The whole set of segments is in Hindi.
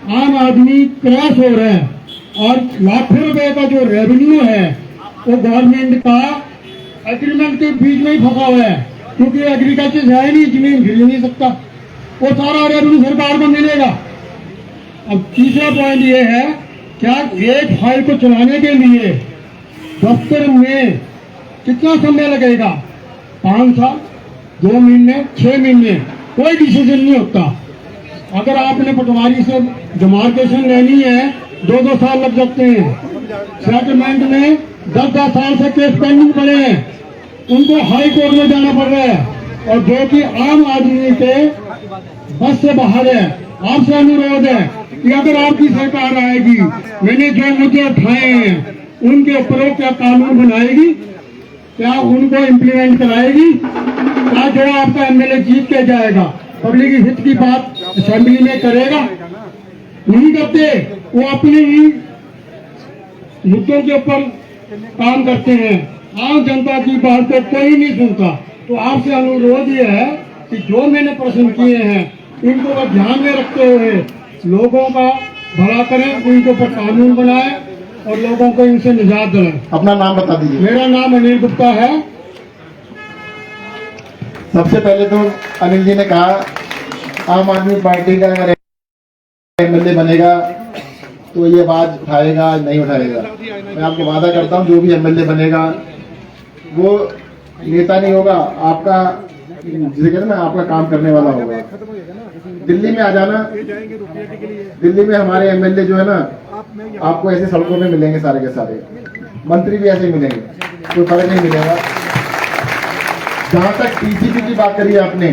आम आदमी क्रॉस हो रहा है और लाखों रुपए का जो रेवेन्यू है वो गवर्नमेंट का एग्रीमेंट के बीच में ही फंसा हुआ है, क्योंकि एग्रीकल्चर है नहीं, जमीन गिर नहीं सकता, वो सारा रेवेन्यू सरकार को मिलेगा। अब तीसरा पॉइंट ये है, क्या एक फाइल को चलाने के लिए दफ्तर में कितना समय लगेगा? 5 साल, 2 महीने, 6 महीने, कोई डिसीजन नहीं होता। अगर आपने पटवारी से डिमार्केशन लेनी है 2-2 साल लग सकते हैं। सेटलमेंट में 10-10 साल से केस पेंडिंग पड़े हैं, उनको हाई कोर्ट में जाना पड़ रहा है, और जो कि आम आदमी के बस से बाहर है। आपसे अनुरोध है कि अगर आपकी सरकार आएगी, मैंने जो मुद्दे उठाए हैं उनके ऊपर क्या कानून बनाएगी, क्या उनको इम्प्लीमेंट कराएगी, क्या जो आपका एमएलए जीत के जाएगा पब्लिक हित की बात असेंबली में करेगा? नहीं करते, वो अपने ही मुद्दों के ऊपर काम करते हैं, आम जनता की बात को कोई नहीं सुनता। तो आपसे अनुरोध ये है कि जो मैंने प्रश्न किए हैं इनको ध्यान में रखते हुए लोगों का भला करें, उनके ऊपर कानून बनाए और लोगों को इनसे निजात दिलाएं। अपना नाम बता दीजिए। मेरा नाम अनिल गुप्ता है। सबसे पहले तो अनिल जी ने कहा आम आदमी पार्टी का अगर एमएलए बनेगा तो ये बात उठाएगा नहीं उठाएगा। मैं आपको वादा करता हूँ जो भी एमएलए बनेगा वो नेता नहीं होगा, आपका जिसे कहते हैं ना आपका काम करने वाला होगा। दिल्ली में आ जाना, दिल्ली में हमारे एमएलए जो है ना आपको ऐसे सड़कों में मिलेंगे, सारे के सारे मंत्री भी ऐसे मिलेंगे, कोई फर्क नहीं मिलेगा। जहां तक टीसीपी की बात करी आपने,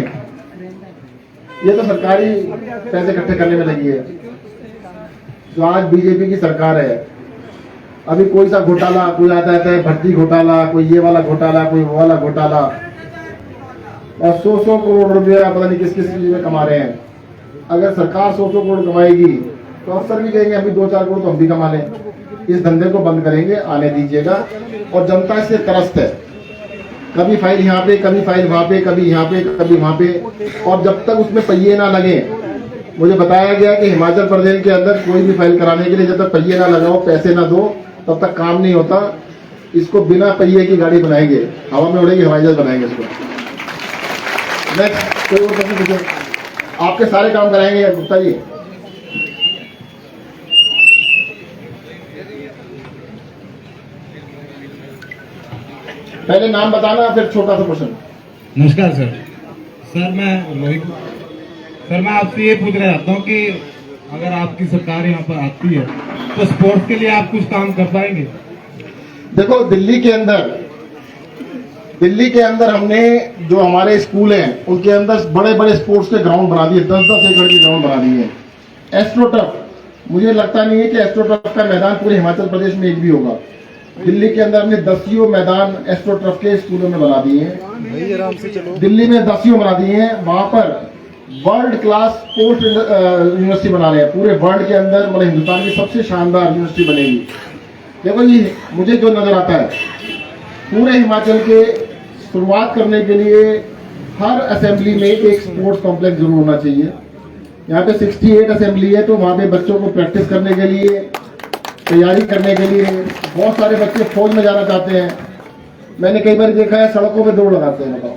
ये तो सरकारी पैसे इकट्ठे करने में लगी है। जो आज बीजेपी की सरकार है, अभी कोई सा घोटाला, कोई आता है भर्ती घोटाला, कोई ये वाला घोटाला, कोई वो वाला घोटाला, और 100 करोड़ रुपया पता नहीं किस किस चीज में कमा रहे हैं। अगर सरकार 100 करोड़ कमाएगी तो अफसर भी कहेंगे अभी 2-4 करोड़ तो हम भी कमा लें। इस धंधे को बंद करेंगे, आने दीजिएगा। और जनता इससे त्रस्त है, कभी फाइल यहाँ पे, कभी फाइल वहां पे, कभी यहाँ पे, कभी वहां पे, और जब तक उसमें पहिए ना लगे। मुझे बताया गया कि हिमाचल प्रदेश के अंदर कोई भी फाइल कराने के लिए जब तक पहिए ना लगाओ, पैसे ना दो, तब तक काम नहीं होता। इसको बिना पहिए की गाड़ी बनाएंगे, हवा में उड़ेगी, हवाई जहाज बनाएंगे इसको। नेक्स्ट कोई और प्रश्न पूछो। आपके सारे काम कराएंगे गुप्ता जी। पहले नाम बताना, फिर छोटा सा क्वेश्चन। नमस्कार सर। सर मैं रोहित, सर मैं आपसे ये पूछना चाहता हूँ कि अगर आपकी सरकार यहाँ पर आती है तो स्पोर्ट्स के लिए आप कुछ काम कर पाएंगे? देखो दिल्ली के अंदर हमने जो हमारे स्कूल हैं उनके अंदर बड़े बड़े स्पोर्ट्स के ग्राउंड बना दिए, 10-10 एकड़ के ग्राउंड बना दिए। एस्ट्रोटर्फ, मुझे लगता नहीं है कि एस्ट्रोटर्फ का मैदान पूरे हिमाचल प्रदेश में एक भी होगा। दिल्ली के अंदर हमने 10 मैदान एस्ट्रोटर्फ के स्कूलों में बना दिए हैं। दिल्ली में 10 बना दिए हैं। वहां पर वर्ल्ड क्लास स्पोर्ट्स यूनिवर्सिटी बना रहे हैं। पूरे वर्ल्ड के अंदर मतलब हिंदुस्तान की सबसे शानदार यूनिवर्सिटी बनेगी। देखो जी, मुझे जो नजर आता है, पूरे हिमाचल के शुरुआत करने के लिए हर असेंबली में एक स्पोर्ट्स कॉम्प्लेक्स जरूर होना चाहिए। यहाँ पे 68 असेंबली है, तो वहाँ पे बच्चों को प्रैक्टिस करने के लिए, तैयारी करने के लिए, बहुत सारे बच्चे फौज में जाना चाहते हैं। मैंने कई बार देखा है सड़कों पे दौड़ लगाते हैं। बताओ,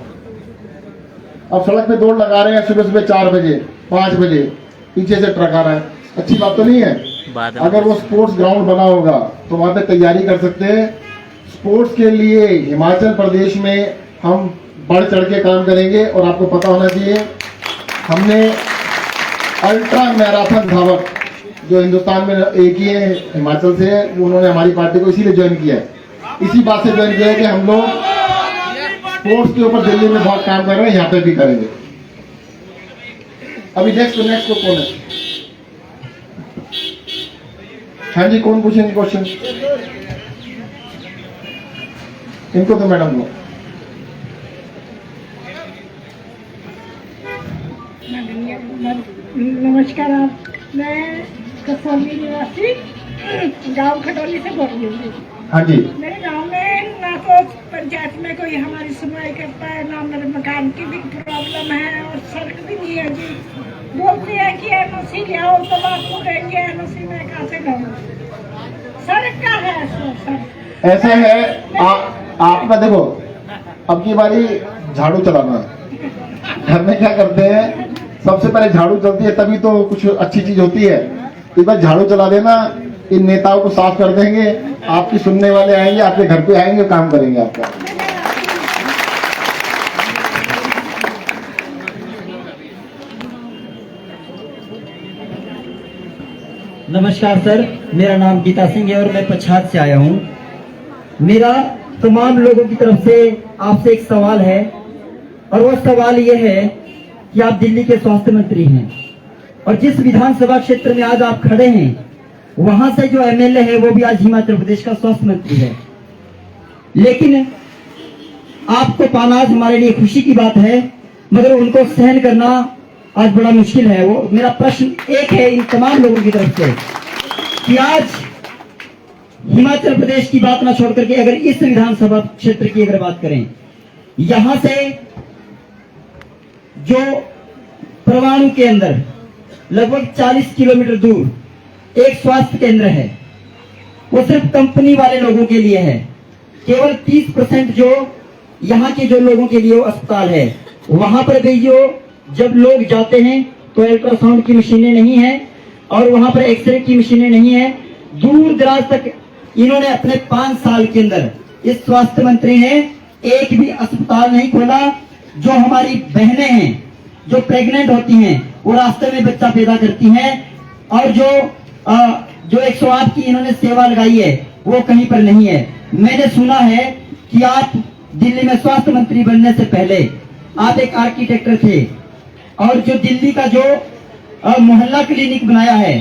अब सड़क पे दौड़ लगा रहे हैं सुबह 4 बजे, 5 बजे, पीछे से ट्रक आ रहा है। अच्छी बात तो नहीं है। अगर वो स्पोर्ट्स ग्राउंड बना होगा तो वहां पे तैयारी कर सकते हैं। स्पोर्ट्स के लिए हिमाचल प्रदेश में हम बढ़ चढ़ के काम करेंगे। और आपको पता होना चाहिए, हमने अल्ट्रा मैराथन धावक जो हिंदुस्तान में एक ही है, हिमाचल से है, उन्होंने हमारी पार्टी को इसीलिए ज्वाइन किया है। इसी बात से ज्वाइन किया है कि हम लोग स्पोर्ट्स के ऊपर दिल्ली में बहुत काम कर रहे हैं, यहाँ पे भी करेंगे। अभी नेक्स्ट को कौन है? हाँ जी, कौन पूछेंगे क्वेश्चन? इनको तो मैडम को। नमस्कार, मैं कसौली निवासी गांव खटौली से बोल रही हूँ। हाँ जी। मेरे गांव में ना तो पंचायत में कोई हमारी सुनवाई करता है, ना मेरे मकान की भी प्रॉब्लम है और सड़क भी नहीं है जी। बोलती है कि एनओसी ले आओ तो आपको देंगे, एनओसी में कहाँ से लाऊं? सड़क का है सर। ऐसा है आप ना देखो, अब की बारी झाड़ू चलाना। घर में क्या करते हैं, सबसे पहले झाड़ू चलती है तभी तो कुछ अच्छी चीज होती है। इस बार झाड़ू चला देना, इन नेताओं को साफ कर देंगे, आपकी सुनने वाले आएंगे, आपके घर पे आएंगे, काम करेंगे आपका। नमस्कार सर, मेरा नाम गीता सिंह है और मैं पच्छाद से आया हूँ। मेरा तमाम लोगों की तरफ से आपसे एक सवाल है और वो सवाल ये है कि आप दिल्ली के स्वास्थ्य मंत्री हैं और जिस विधानसभा क्षेत्र में आज आप खड़े हैं वहां से जो एमएलए है वो भी आज हिमाचल प्रदेश का स्वास्थ्य मंत्री है। लेकिन आपको पाना आज हमारे लिए खुशी की बात है, मगर उनको सहन करना आज बड़ा मुश्किल है। वो मेरा प्रश्न एक है इन तमाम लोगों की तरफ से कि आज हिमाचल प्रदेश की बात ना छोड़ करके अगर इस विधानसभा क्षेत्र की अगर बात करें, यहां से जो परवाणु के अंदर लगभग 40 किलोमीटर दूर एक स्वास्थ्य केंद्र है, वो सिर्फ कंपनी वाले लोगों के लिए है। केवल 30% जो यहाँ के जो लोगों के लिए वो अस्पताल है, वहां पर भी जो जब लोग जाते हैं तो अल्ट्रासाउंड की मशीनें नहीं है और वहां पर एक्सरे की मशीनें नहीं है। दूर दराज तक इन्होंने अपने 5 साल के अंदर, इस स्वास्थ्य मंत्री ने एक भी अस्पताल नहीं खोला। जो हमारी बहनें हैं जो प्रेग्नेंट होती हैं वो रास्ते में बच्चा पैदा करती हैं और जो 108 की इन्होंने सेवा लगाई है वो कहीं पर नहीं है। मैंने सुना है कि आप दिल्ली में स्वास्थ्य मंत्री बनने से पहले आप एक आर्किटेक्टर थे और जो दिल्ली का जो मोहल्ला क्लिनिक बनाया है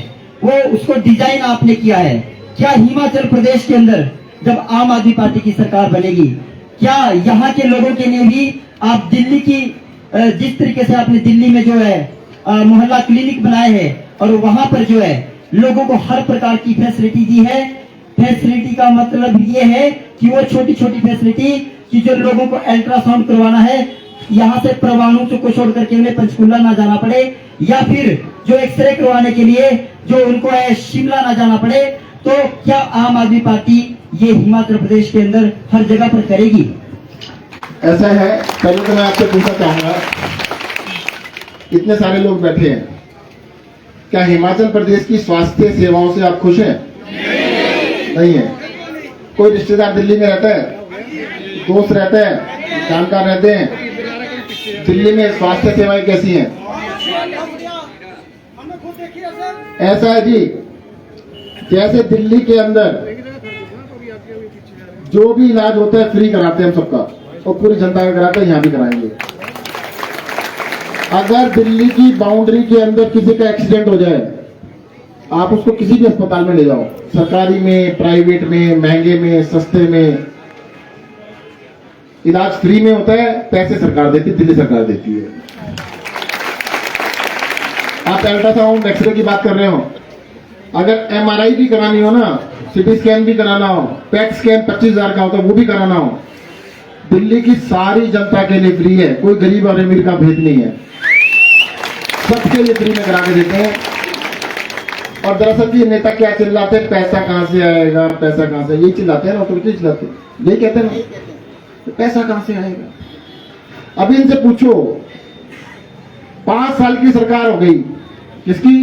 वो उसको डिजाइन आपने किया है। क्या हिमाचल प्रदेश के अंदर जब आम आदमी पार्टी की सरकार बनेगी, क्या यहाँ के लोगों के लिए भी आप दिल्ली की जिस तरीके से आपने दिल्ली में जो है मोहल्ला क्लिनिक बनाए हैं और वहां पर जो है लोगों को हर प्रकार की फैसिलिटी दी है। फैसिलिटी का मतलब ये है कि वो छोटी छोटी फैसिलिटी कि जो लोगों को अल्ट्रासाउंड करवाना है यहाँ से परवाणु को छोड़ करके उन्हें पंचकुला ना जाना पड़े, या फिर जो एक्सरे करवाने के लिए जो उनको है शिमला ना जाना पड़े। तो क्या आम आदमी पार्टी ये हिमाचल प्रदेश के अंदर हर जगह पर करेगी? ऐसा है, पहले तो मैं आपसे पूछना चाहूंगा, इतने सारे लोग बैठे हैं, क्या हिमाचल प्रदेश की स्वास्थ्य सेवाओं से आप खुश हैं? नहीं है। कोई रिश्तेदार दिल्ली में रहता है, दोस्त रहता है, जानकार रहते हैं, दिल्ली में स्वास्थ्य सेवाएं कैसी हैं? ऐसा है जी, जैसे दिल्ली के अंदर जो भी इलाज होता है फ्री कराते हैं हम सबका, और पूरी जनता का कराते हैं, यहाँ भी कराएंगे। अगर दिल्ली की बाउंड्री के अंदर किसी का एक्सीडेंट हो जाए, आप उसको किसी भी अस्पताल में ले जाओ, सरकारी में, प्राइवेट में, महंगे में, सस्ते में, इलाज फ्री में होता है। पैसे सरकार देती है, दिल्ली सरकार देती है। आप अल्ट्रासाउंड एक्सरे की बात कर रहे हो, अगर एमआरआई भी करानी हो ना, सीटी स्कैन भी कराना हो, पेट स्कैन 25,000 का होता है वो भी कराना हो, दिल्ली की सारी जनता के लिए फ्री है। कोई गरीब और अमीर का भेद नहीं है, सबके लिए फ्री में करा के देते हैं। और दरअसल ये नेता क्या चिल्लाते हैं, पैसा कहां से आएगा, पैसा कहां से, यही चिल्लाते हैं ना, तो चिल्लाते हैं, यही कहते हैं ना, तो पैसा कहां से आएगा। अभी इनसे पूछो, 5 साल की सरकार हो गई, किसकी?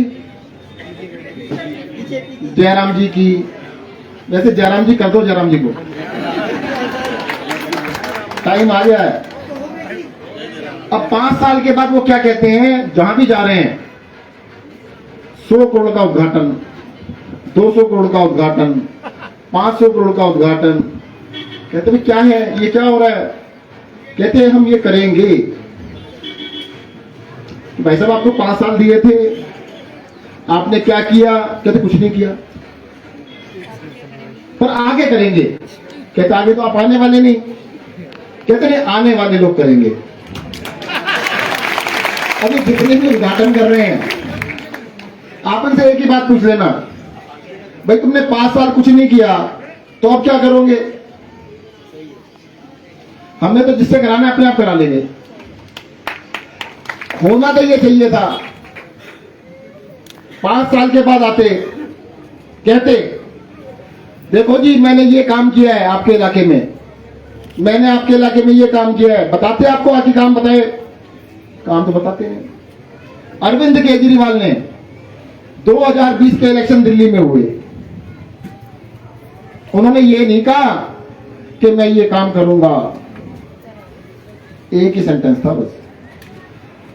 जयराम जी की। वैसे जयराम जी कर दो, जयराम जी को टाइम आ गया है। अब 5 साल के बाद वो क्या कहते हैं, जहां भी जा रहे हैं 100 करोड़ का उद्घाटन, 200 करोड़ का उद्घाटन, 500 करोड़ का उद्घाटन। कहते हैं क्या है ये, क्या हो रहा है? कहते हैं हम ये करेंगे। भाई साहब आपको 5 साल दिए थे, आपने क्या किया? कहते कुछ नहीं किया। पर आगे करेंगे। कहते आगे तो आप आने वाले नहीं। कहते नहीं, आने वाले लोग करेंगे। अभी जितने भी उद्घाटन कर रहे हैं, आपन से एक ही बात पूछ लेना, भाई तुमने 5 साल कुछ नहीं किया तो अब क्या करोगे? हमने तो जिससे कराना है अपने आप करा लेंगे। होना तो ये चाहिए था 5 साल के बाद आते, कहते देखो जी मैंने ये काम किया है आपके इलाके में, मैंने आपके इलाके में ये काम किया है, बताते आपको आके काम बताए, काम तो बताते हैं। अरविंद केजरीवाल ने 2020 के इलेक्शन दिल्ली में हुए, उन्होंने ये नहीं कहा कि मैं ये काम करूंगा, एक ही सेंटेंस था बस।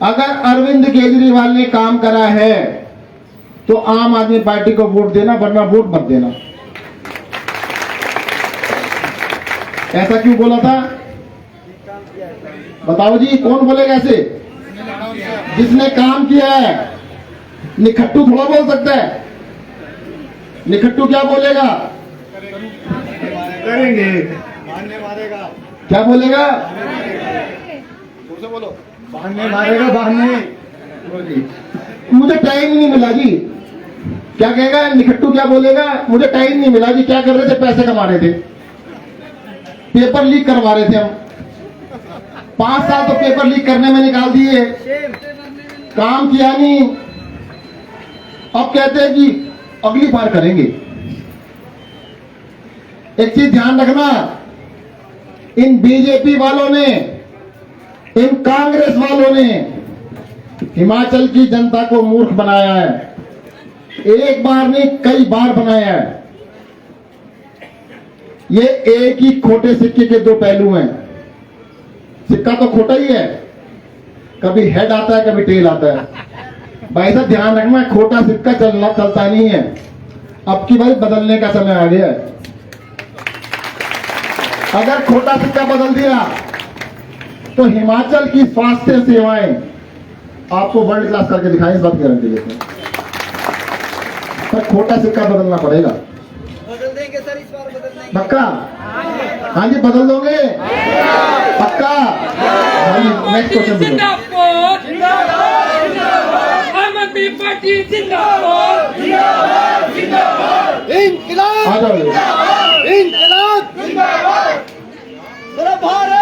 अगर अरविंद केजरीवाल ने काम करा है तो आम आदमी पार्टी को वोट देना, वरना वोट मत देना। ऐसा क्यों बोला था बताओ जी, कौन बोलेगा ऐसे? जिसने काम किया है। निखट्टू थोड़ा बोल सकता है, निखट्टू क्या बोलेगा? करेंगे। क्या बोलेगा? बहाने मारेगा, बहाने। मुझे टाइम ही नहीं मिला जी। क्या कहेगा निखट्टू? क्या बोलेगा? मुझे टाइम नहीं मिला जी। क्या कर रहे थे? पैसे कमा रहे थे, पेपर लीक करवा रहे थे हम। 5 साल तो पेपर लीक करने में निकाल दिए, काम किया नहीं। अब कहते हैं कि अगली बार करेंगे। एक चीज ध्यान रखना, इन बीजेपी वालों ने, इन कांग्रेस वालों ने हिमाचल की जनता को मूर्ख बनाया है। एक बार नहीं, कई बार बनाया है। ये एक ही खोटे सिक्के के दो पहलू हैं। सिक्का तो खोटा ही है, कभी हेड आता है, कभी टेल आता है। भाई साहब ध्यान रखना, खोटा सिक्का चलता नहीं है। अब की बार बदलने का समय आ गया है। अगर खोटा सिक्का बदल दिया तो हिमाचल की स्वास्थ्य सेवाएं आपको वर्ल्ड क्लास करके दिखाएं, इस बात की गारंटी देते हैं। पर खोटा सिक्का बदलना पड़ेगा। बदल देंगे सर, इस बार बदल देंगे। पक्का? हाँ जी, बदल दोगे? पक्का? हाँ जी, नेक्स्ट क्वेश्चन पूछो। जिंदाबाद जिंदाबाद आम आदमी पार्टी जिंदाबाद जिंदाबाद जिंदाबाद इंकलाब आ जाओ। इंकलाब जिंदाबाद बोलो भारत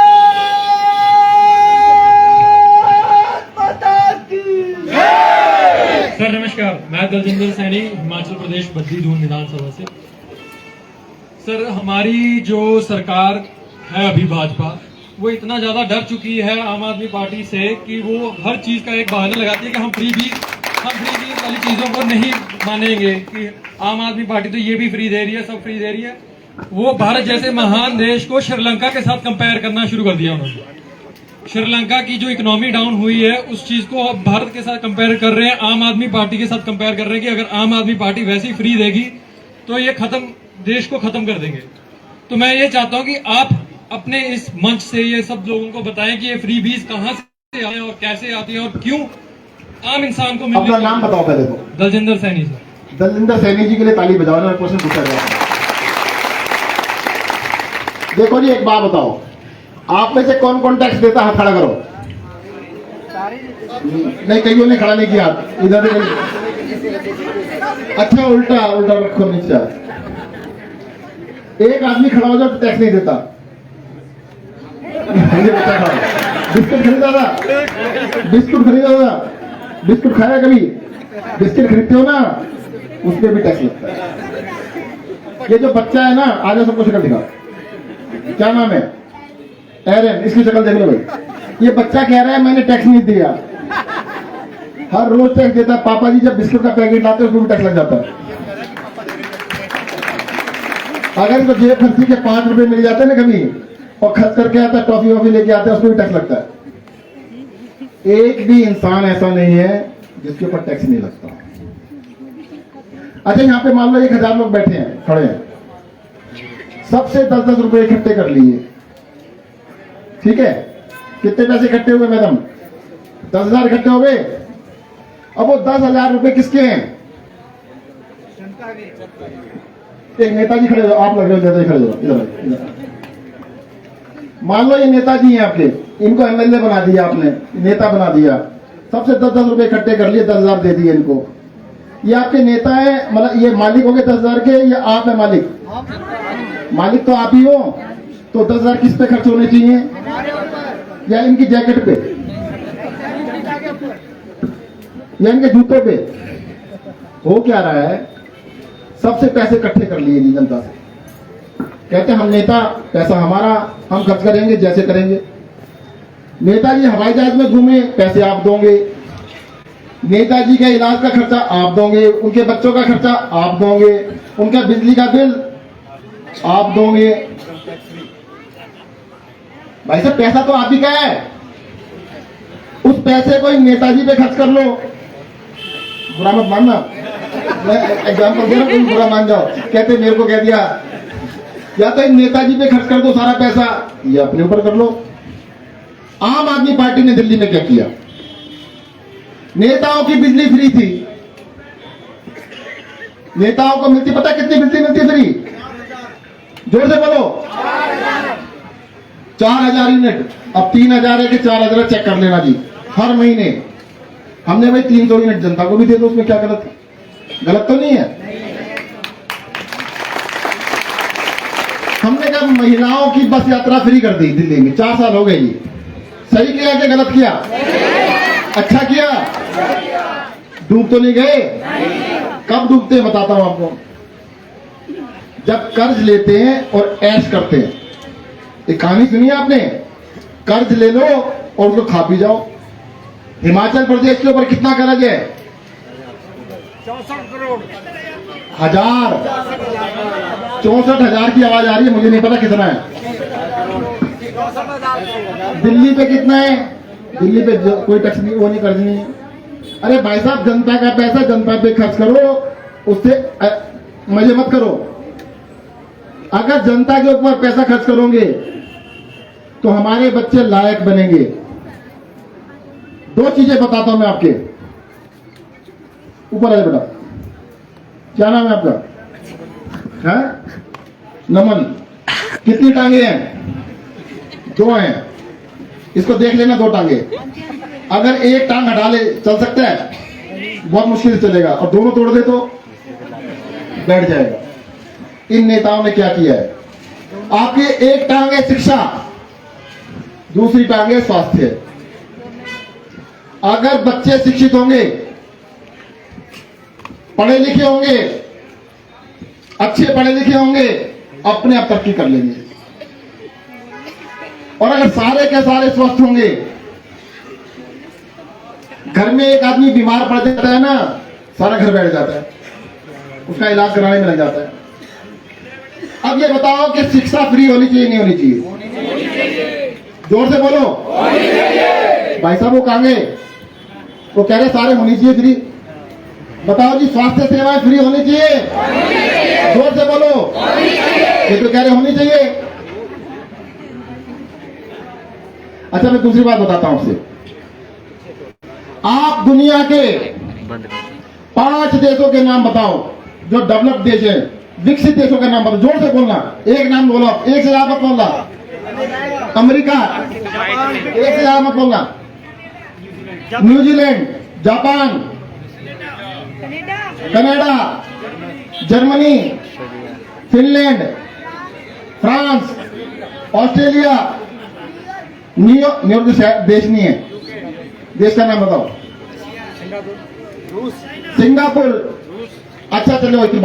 माता की जय। सर नमस्कार, मैं दलजिंदर सैनी, हिमाचल प्रदेश बद्दी दून विधानसभा से। सर हमारी जो सरकार है अभी भाजपा, वो इतना ज्यादा डर चुकी है आम आदमी पार्टी से कि वो हर चीज का एक बहाना लगाती है कि हम फ्री बीज वाली चीजों को नहीं मानेंगे, कि आम आदमी पार्टी तो ये भी फ्री दे रही है, सब फ्री दे रही है। वो भारत जैसे महान देश को श्रीलंका के साथ कंपेयर करना शुरू कर दिया उन्होंने। श्रीलंका की जो इकोनॉमी डाउन हुई है उस चीज को अब भारत के साथ कंपेयर कर रहे हैं, आम आदमी पार्टी के साथ कंपेयर कर रहे हैं कि अगर आम आदमी पार्टी वैसी फ्री देगी तो ये देश को खत्म कर देंगे। तो मैं ये चाहता हूं कि आप अपने इस मंच से ये सब लोगों को बताएं कि ये फ्री बीज कहां से आए और कैसे आती है और क्यों आम इंसान को अपना मिलने। नाम बताओ पहले तो। दलजिंदर सैनी सर। दलजिंदर सैनी जी के लिए ताली बजाओ ना, क्वेश्चन पूछा गया। देखो जी, एक बात बताओ, आप में से कौन कौन टैक्स देता है? खड़ा करो। नहीं, कईयों ने खड़ा नहीं किया, इधर अच्छा उल्टा उल्टा रखो नीचे। एक आदमी खड़ा हो जाए तो टैक्स नहीं देता। ये बच्चा खड़ा, बिस्किट खरीदा था, बिस्कुट खाया कभी? बिस्किट खरीदते हो ना, उसमें भी टैक्स लगता है। ये जो बच्चा है ना, आजा सबको शक्ल दिखा, क्या नाम है? एरन, इसकी शक्ल देख लो भाई। ये बच्चा कह रहा है मैंने टैक्स नहीं दिया, हर रोज टैक्स देता है। पापा जी जब बिस्कुट का पैकेट लाते हैं उसमें भी टैक्स लग जाता है। अगर इनको जेब खर्ची के 5 रुपए मिल जाते हैं ना कभी, और खर्च करके आता है, टॉफी वॉफी लेके आते हैं, उसमें भी टैक्स लगता है। एक भी इंसान ऐसा नहीं है जिसके ऊपर टैक्स नहीं लगता। अच्छा, यहाँ पे मान लो 1000 लोग बैठे हैं, खड़े हैं, सबसे 10-10 रुपए इकट्ठे कर लिए, ठीक है? कितने पैसे इकट्ठे हुए मैडम? 10,000 इकट्ठे हो गए। अब वो 10,000 रुपए किसके हैं? एक नेताजी खड़े हो, आप लग रहे हो नेताजी खड़े हो, इधर। मान लो ये नेताजी हैं आपके, इनको एमएलए बना दिया आपने, नेता बना दिया, सबसे 10-10 रुपए इकट्ठे कर लिए, 10,000 दे दिए इनको। ये आपके नेता है, मतलब ये मालिक हो गए 10,000 के, या आप है मालिक? मालिक तो आप ही हो। तो 10,000 किस पे खर्च होने चाहिए? या इनकी जैकेट पे, या इनके जूतों पे? हो क्या रहा है, सबसे पैसे इकट्ठे कर लिए जी जनता से। कहते हम नेता, पैसा हमारा, हम खर्च करेंगे जैसे करेंगे। नेताजी हवाई जहाज में घूमे, पैसे आप दोगे। नेताजी के इलाज का खर्चा आप दोगे, उनके बच्चों का खर्चा आप दोगे, उनका बिजली का बिल आप दोगे। भाई साहब पैसा तो आप ही का है, उस पैसे को इन नेताजी पे खर्च कर लो। बुरा मत मानना, मैं एग्जाम्पल दे रहा हूं, तुम बुरा मान जाओ। कहते मेरे को कह दिया, या तो इन नेताजी पे खर्च कर दो सारा पैसा, या अपने ऊपर कर लो। आम आदमी पार्टी ने दिल्ली में क्या किया, नेताओं की बिजली फ्री थी। नेताओं को मिलती, पता कितनी बिजली मिलती फ्री? जोर से बोलो, 4000 यूनिट। अब 3000 है कि 4000 चेक कर लेना जी हर महीने। हमने भाई 300 यूनिट जनता को भी दे दो, उसमें क्या गलत है? गलत तो नहीं है। हमने कहा महिलाओं की बस यात्रा फ्री कर दी दिल्ली में, 4 साल हो गए जी। सही किया कि गलत किया? अच्छा किया। डूब तो नहीं गए? कब डूबते हैं बताता हूं आपको, जब कर्ज लेते हैं और ऐश करते हैं। एक कहानी सुनी है आपने, कर्ज ले लो और उसको खा पी जाओ। हिमाचल प्रदेश के ऊपर कितना कर्ज है? 64,000 की आवाज आ रही है, मुझे नहीं पता कितना है। दिल्ली पे कितना है? दिल्ली पे कोई टैक्स नहीं, वो नहीं, कर्ज नहीं है। अरे भाई साहब, जनता का पैसा जनता पे खर्च करो, उससे मजे मत करो। अगर जनता के ऊपर पैसा खर्च करोगे तो हमारे बच्चे लायक बनेंगे। 2 चीजें बताता हूं मैं आपके ऊपर। आए बेटा, क्या नाम है आपका? है नमन। कितनी टांगे हैं? 2 हैं। इसको देख लेना, 2 टांगे। अगर एक टांग हटा ले, चल सकता है? बहुत मुश्किल से चलेगा। और दोनों तोड़ दे तो बैठ जाएगा। इन नेताओं ने क्या किया है? आपकी एक टांग है शिक्षा, दूसरी टांग है स्वास्थ्य। अगर बच्चे शिक्षित होंगे, पढ़े लिखे होंगे, अच्छे पढ़े लिखे होंगे, अपने आप तरक्की कर लेंगे। और अगर सारे के सारे स्वस्थ होंगे, घर में एक आदमी बीमार पड़ जाता है ना, सारा घर बैठ जाता है, उसका इलाज कराने में लग जाता है। अब ये बताओ कि शिक्षा फ्री होनी चाहिए नहीं होनी चाहिए? जोर से बोलो। भाई साहब वो कहां गए? वो कह रहे सारे होनी चाहिए फ्री। बताओ जी, स्वास्थ्य सेवाएं फ्री होनी चाहिए? जोर से बोलो। ये तो कह रहे होनी चाहिए। अच्छा, मैं दूसरी बात बताता हूं आपसे। आप दुनिया के 5 देशों के नाम बताओ जो डेवलप देश है, विकसित देशों का नाम बताओ। जोर से बोलना, एक नाम बोलो, एक से ज्यादा मत बोलना। अमेरिका, एक से ज्यादा मत बोलना। New Zealand, Japan, Canada, Germany, Finland, France, Australia, New York देश नहीं है, देश का नाम बताओ। सिंगापुर। अच्छा चलो,